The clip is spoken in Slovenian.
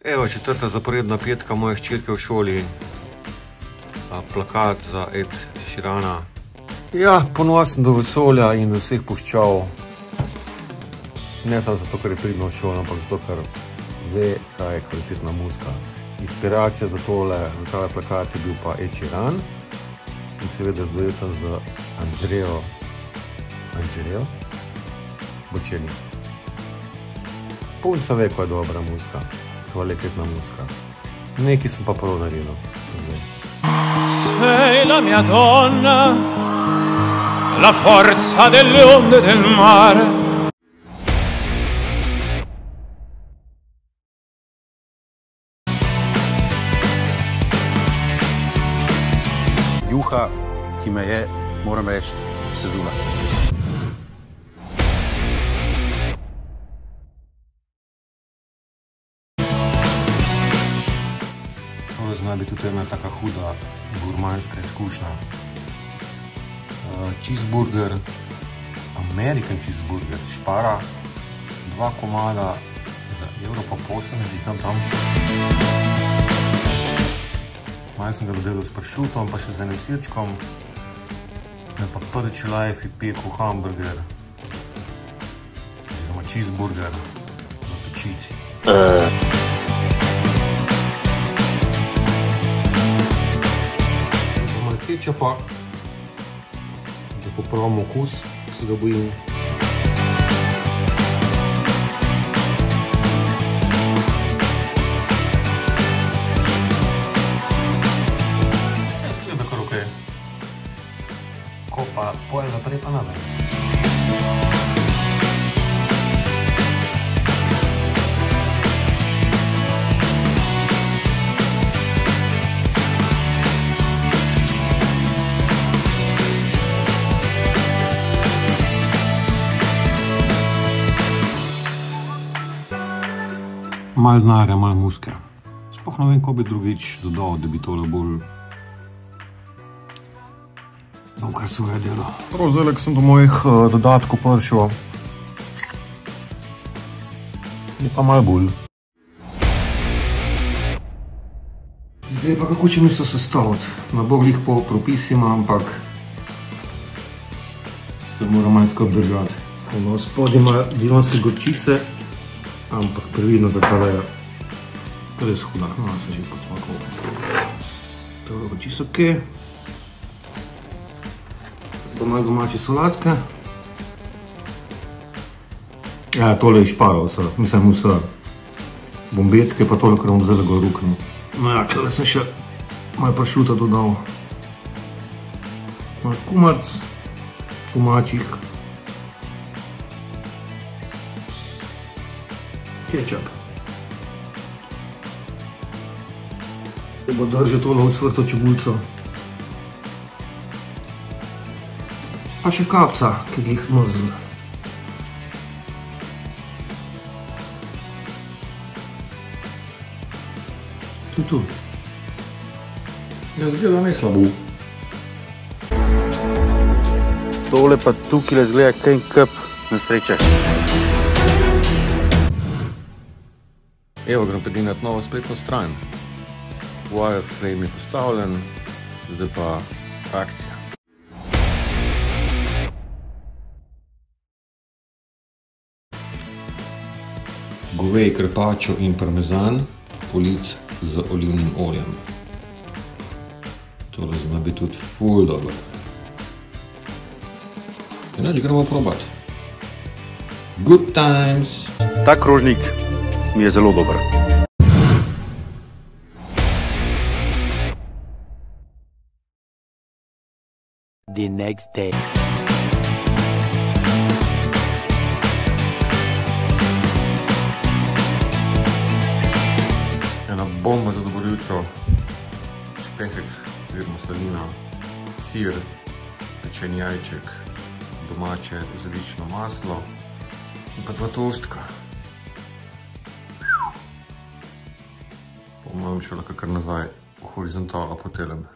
Evo, četrta zaporedna petka moje hčerke v šoli. Plakat za Ed Sheerana. Ja, ponosen do vesolja in do vseh puščav. Ne samo zato, ker je pridno v šolo, ampak zato, ker ve, kaj je kvalitetna muzika. Inspiracija za tale plakat je bil pa Ed Sheeran in seveda z duetom z Andrejo Bocelli. Punca ve, ko je dobra muzika, kvalitetna muzika. Nekaj sem pa prav naredil. Sei la mia donna, la forza delle onde del mare. Juha, ki me je, moram reči, sezula. To zna biti tudi ena taka huda gurmanska izkušnja. Cheeseburger, American cheeseburger, špara, 2 komada za €1,8, nekaj tam. Malo sem ga dodelal s pršutom, pa še z enim sirčkom. Pa prvič v life pekel hamburger, oziroma cheeseburger na pečici. Malo kečapa, da popravimo okus, se ga bojim. Ko pa pojem naprej pa naprej. Malo denarja, malo muzike. Sploh ne vem, ko bi drugič dodal, da bi tole bolj bom kar svoje delo. Prav zdaj, ko sem do mojih dodatkov prišel, je pa malo bolj. Zdaj pa kako če mislil sestaviti. Ne bo glih po propisima, ampak se moram malo skupaj držati. Spodaj ima dijonske gorčice, ampak previdno, da tale je res huda. No, se že podsmakal. Tole bo čisto okej. Pa malo domače solatke. Ja, tole je šparov vse, mislim vse bombetke, pa tole, kar bom zdaj ga ruknil. No ja, tole sem še malo pršuta dodal. Malo kumarc, domačih. Kečap. Zdaj bo držal tole ocvrto čebulco. Pa še kapca, ki jih mrzl. Tu. Ja, zgleda ne slabo. Tole pa tukaj zgleda kaj kup nesreče. Evo, grem pogledati novo spletno stran. Wireframe je postavljen, zdaj pa akcija. Govej, karpaccio in parmezan polic z olivnim oljem. Tole zna biti tudi ful dobro. Inač gremo probati. Good times! Ta krožnik mi je zelo dober. The next day. Ena bomba za dobro jutro. Špehek, oziroma slanina, sir, pečen jajček, domače zelično maslo in pa 2 toastka. Po mojem šel kar nazaj v horizontalo potelem.